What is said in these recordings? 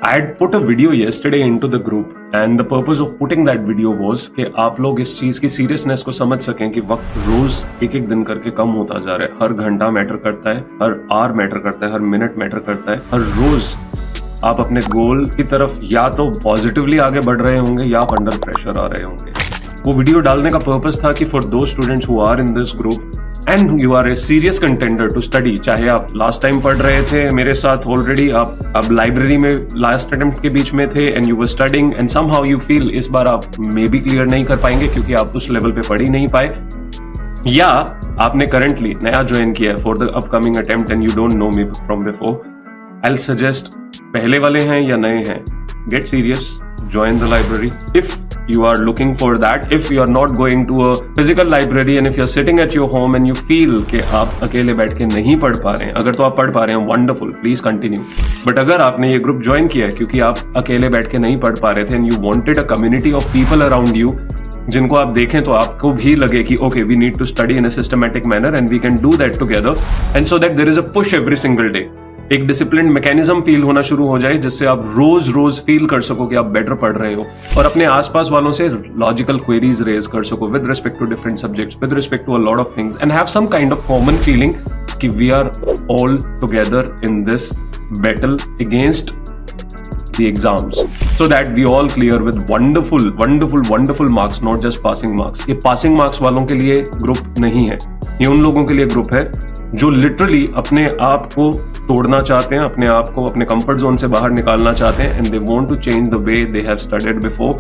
I had put a video yesterday into the group and the purpose of putting that video was कि आप लोग इस चीज की सीरियसनेस को समझ सकें कि वक्त रोज एक एक दिन करके कम होता जा रहा है। हर घंटा मैटर करता है, हर आवर मैटर करता है, हर मिनट मैटर करता है। हर रोज आप अपने गोल की तरफ या तो पॉजिटिवली आगे बढ़ रहे होंगे या आप अंडर प्रेशर आ रहे होंगे। वो वीडियो डालने का पर्पस था कि for those students who are in this group and you are a serious contender to study, चाहे आप लास्ट टाइम पढ़ रहे थे मेरे साथ ऑलरेडी, आप लाइब्रेरी में लास्ट अटेम्प्ट के बीच में थे and you were studying and somehow you feel इस बार आप मे बी क्लियर नहीं कर पाएंगे क्योंकि आप उस लेवल पे पढ़ ही नहीं पाए, या आपने करंटली नया ज्वाइन किया है for the upcoming attempt and you don't know me from before. I will suggest, पहले वाले हैं या नए हैं, get serious, join the library if you are looking for that. If you are not going to a physical library and if you are sitting at your home and you feel कि आप अकेले बैठ के नहीं पढ़ पा रहे हैं, अगर तो आप पढ़ पा रहे हैं wonderful, please continue. But अगर आपने ये ग्रुप ज्वाइन किया है क्योंकि आप अकेले बैठ के नहीं पढ़ पा रहे थे and you wanted a community of people around you जिनको आप देखें तो आपको भी लगे कि okay, we need to study in a systematic manner and we can do that together and so that there is a push every single day. एक discipline mechanism feel होना शुरू हो जाए जिससे आप रोज रोज फील कर सको कि आप बेटर पढ़ रहे हो और अपने आसपास वालों से लॉजिकल क्वेरीज रेज कर सको with respect to different subjects, with respect to a lot of things and have some kind of common feeling कि we are all together in this battle against the exams so that we all clear with wonderful marks, not just passing marks. ये passing marks वालों के लिए group नहीं है, ये उन लोगों के लिए ग्रुप है जो लिटरली अपने आप को तोड़ना चाहते हैं, अपने आप को अपने कंफर्ट जोन से बाहर निकालना चाहते हैं and they want to change the way they have studied before.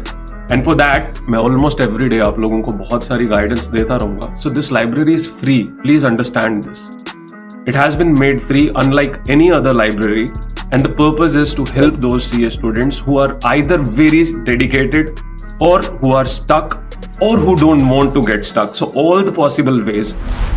And for that मैं almost every day आप लोगों को बहुत सारी गाइडेंस देता रहूंगा. So this library is free. Please understand this. It has been made free unlike any other library. And the purpose is to help those CA students who are either very dedicated or who are stuck or who don't want to get stuck. So all the possible ways.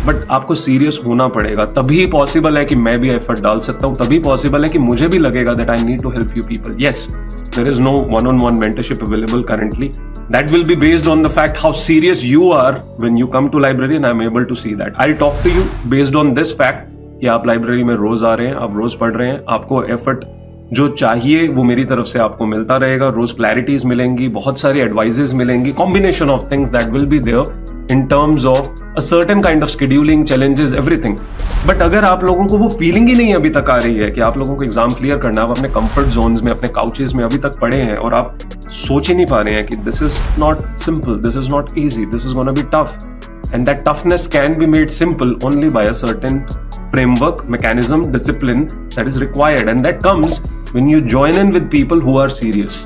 But आपको serious होना पड़ेगा, तभी possible है कि मैं भी effort डाल सकता हूँ, तभी possible है कि मुझे भी लगेगा that I need to help you people. Yes, there is no one-on-one mentorship available currently. That will be based on the fact how serious you are when you come to library and I'm able to see that. I'll talk to you based on this fact कि आप library में रोज आ रहे हैं, आप रोज पढ़ रहे हैं, आपको एफर्ट जो चाहिए वो मेरी तरफ से आपको मिलता रहेगा, रोज क्लैरिटीज मिलेंगी, बहुत सारी एडवाइजेस मिलेंगी, combination of things that will be there in terms of a certain kind of scheduling, challenges, everything. But अगर आप लोगों को वो फीलिंग ही नहीं अभी तक आ रही है कि आप लोगों को एग्जाम क्लियर करना, आप अपने कंफर्ट जोन्स में, अपने काउचेस में अभी तक पड़े हैं और आप सोच ही नहीं पा रहे हैं कि this is not simple, this is not easy, this is gonna be tough, and that toughness can be made simple only by a certain framework, mechanism, discipline that is required, and that comes when you join in with people who are serious.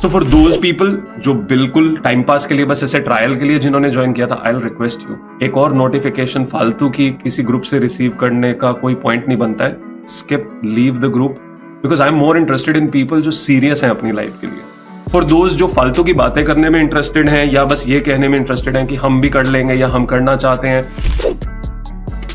So for those people जो बिल्कुल time pass के लिए, बस ऐसे trial के लिए जिन्होंने join किया था, I'll request you, एक और नोटिफिकेशन फालतू की किसी ग्रुप से रिसीव करने का कोई पॉइंट नहीं बनता है. Skip, leave the group because I'm more interested in people जो सीरियस हैं अपनी लाइफ के लिए. फॉर दोज जो फालतू की बातें करने में इंटरेस्टेड हैं या बस ये कहने में इंटरेस्टेड हैं कि हम भी कर लेंगे या हम करना चाहते हैं,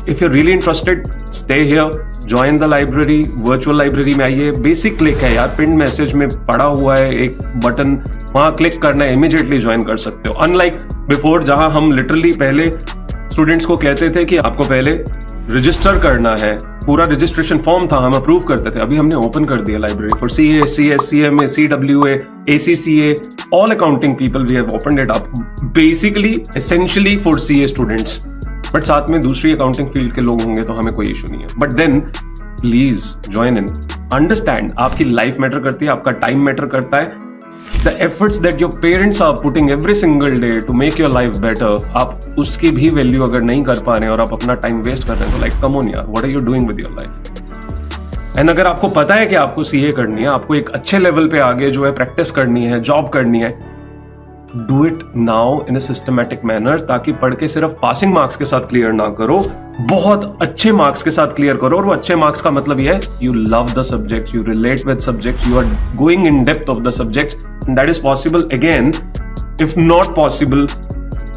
if you really interested, stay here, join the library. Virtual library में आइए, बेसिक क्लिक है यार, पिन मैसेज में पड़ा हुआ है एक बटन, वहां क्लिक करना है, इमीडिएटली ज्वाइन कर सकते हो. अनलाइक बिफोर जहां हम लिटरली पहले स्टूडेंट्स को कहते थे कि आपको पहले रजिस्टर करना है, पूरा रजिस्ट्रेशन फॉर्म था, हम अप्रूव करते थे. अभी हमने ओपन कर दिया library for CA, CS, CMA, CWA, ACCA, all accounting people we have opened it up basically essentially for CA students. But साथ में दूसरी अकाउंटिंग फील्ड के लोग होंगे तो हमें कोई इशू नहीं है. But then please join in, understand आपकी लाइफ मैटर करती है, आपका टाइम मैटर करता है. The efforts that your parents are putting every single day to make your life better, आप उसकी भी वैल्यू अगर नहीं कर पा रहे हैं और आप अपना टाइम वेस्ट कर रहे हैं तो लाइक कम ऑन यार, what are you doing with your life? And अगर आपको पता है कि आपको CA करनी है, आपको एक अच्छे लेवल पे आगे जो है प्रैक्टिस करनी है, जॉब करनी है, do it now in a systematic manner, ताकि पढ़ के सिर्फ पासिंग मार्क्स के साथ क्लियर ना करो, बहुत अच्छे मार्क्स के साथ क्लियर करो. और वो अच्छे मार्क्स का मतलब ये है you love the subject, you relate with subject, you are going in depth of the subject. That is possible again, if not possible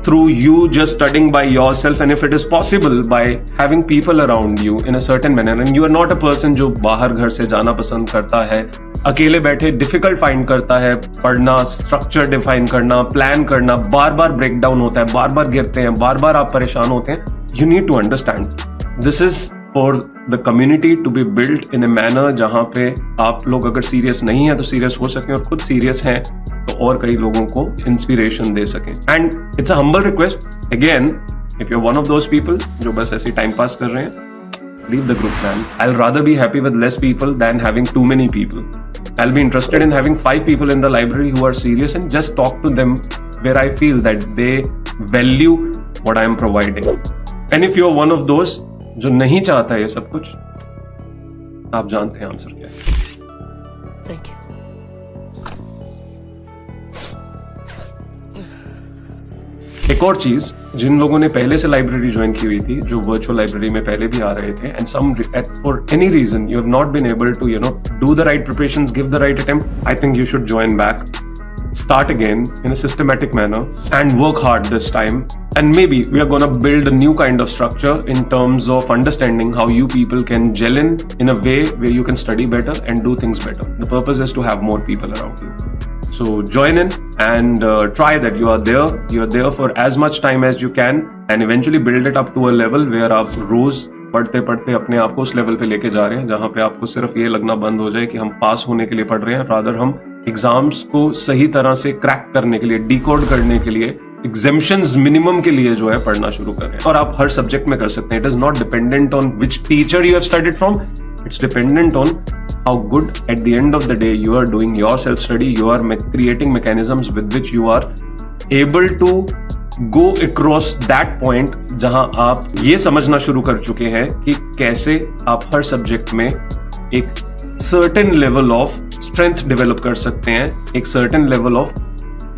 through you just studying by yourself, and if it is possible by having people around you in a certain manner, and you are not a person जो बाहर घर से जाना पसंद करता है, अकेले बैठे डिफिकल्ट फाइंड करता है, पढ़ना, स्ट्रक्चर डिफाइन करना, प्लान करना, बार बार ब्रेक डाउन होता है, बार बार गिरते हैं, बार बार आप परेशान होते हैं. You need to understand this is for the community to be built in a manner जहाँ पे आप लोग अगर सीरियस नहीं है तो सीरियस हो सकें और खुद सीरियस हैं तो और कई लोगों को इंस्पिरेशन दे सकें. And it's a humble request again, if you are one of those people जो बस ऐसे टाइम पास कर रहे हैं, leave the group, man. I'll rather be happy with less people than having too many people. I'll be interested in having 5 people in the library who are serious and just talk to them where I feel that they value what I am providing. And if you're one of those जो नहीं चाहता ये सब कुछ, आप जानते हैं answer क्या है. Thank you. एक और चीज, जिन लोगों ने पहले से लाइब्रेरी ज्वाइन की हुई थी, जो वर्चुअल लाइब्रेरी में पहले भी आ रहे थे, and some for any reason you have not been able to do the right preparations, give the right attempt, I think you should join back, start again in a systematic manner and work hard this time. And maybe we are going to build a new kind of structure in terms of understanding how you people can gel in a way where you can study better and do things better. The purpose is to have more people around you. So join in and try that. You are there for as much time as you can and eventually build it up to a level where आप रोज पढ़ते पढ़ते अपने आप को उस level पे लेके जा रहे हैं जहाँ पे आपको सिर्फ ये लगना बंद हो जाए कि हम पास होने के लिए पढ़ रहे हैं, रादर हम एग्जाम्स को सही तरह से क्रैक करने के लिए, डिकोड करने के लिए, एग्जेम्पशंस मिनिमम के लिए जो है पढ़ना शुरू करें. और आप हर सब्जेक्ट में कर सकते हैं. It is not dependent on which teacher you have studied from, it's dependent on how good at the end of the day you are doing your self study, you are creating mechanisms with which you are able to go across that point जहां आप ये समझना शुरू कर चुके हैं कि कैसे आप हर सब्जेक्ट में एक certain level of strength develop कर सकते हैं, एक certain level of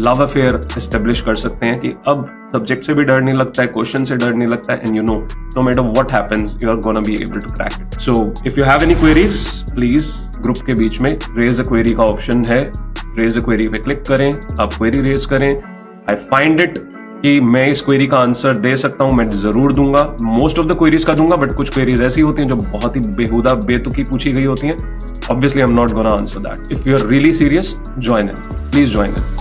love affair establish कर सकते हैं कि अब सब्जेक्ट से भी डर नहीं लगता है, क्वेश्चन से डर नहीं लगता है, and you know no matter what happens you are gonna be able to crack it. So if you have any queries, please group के बीच में raise a query का ऑप्शन है, raise a query पे क्लिक करें, आप query raise करें. I find it कि मैं इस क्वेरी का आंसर दे सकता हूं, मैं जरूर दूंगा. मोस्ट ऑफ द क्वेरीज का दूंगा, बट कुछ क्वेरीज ऐसी होती हैं जो बहुत ही बेहुदा बेतुकी पूछी गई होती हैं. Obviously I am not gonna answer that. If you are really serious, join in, please join in.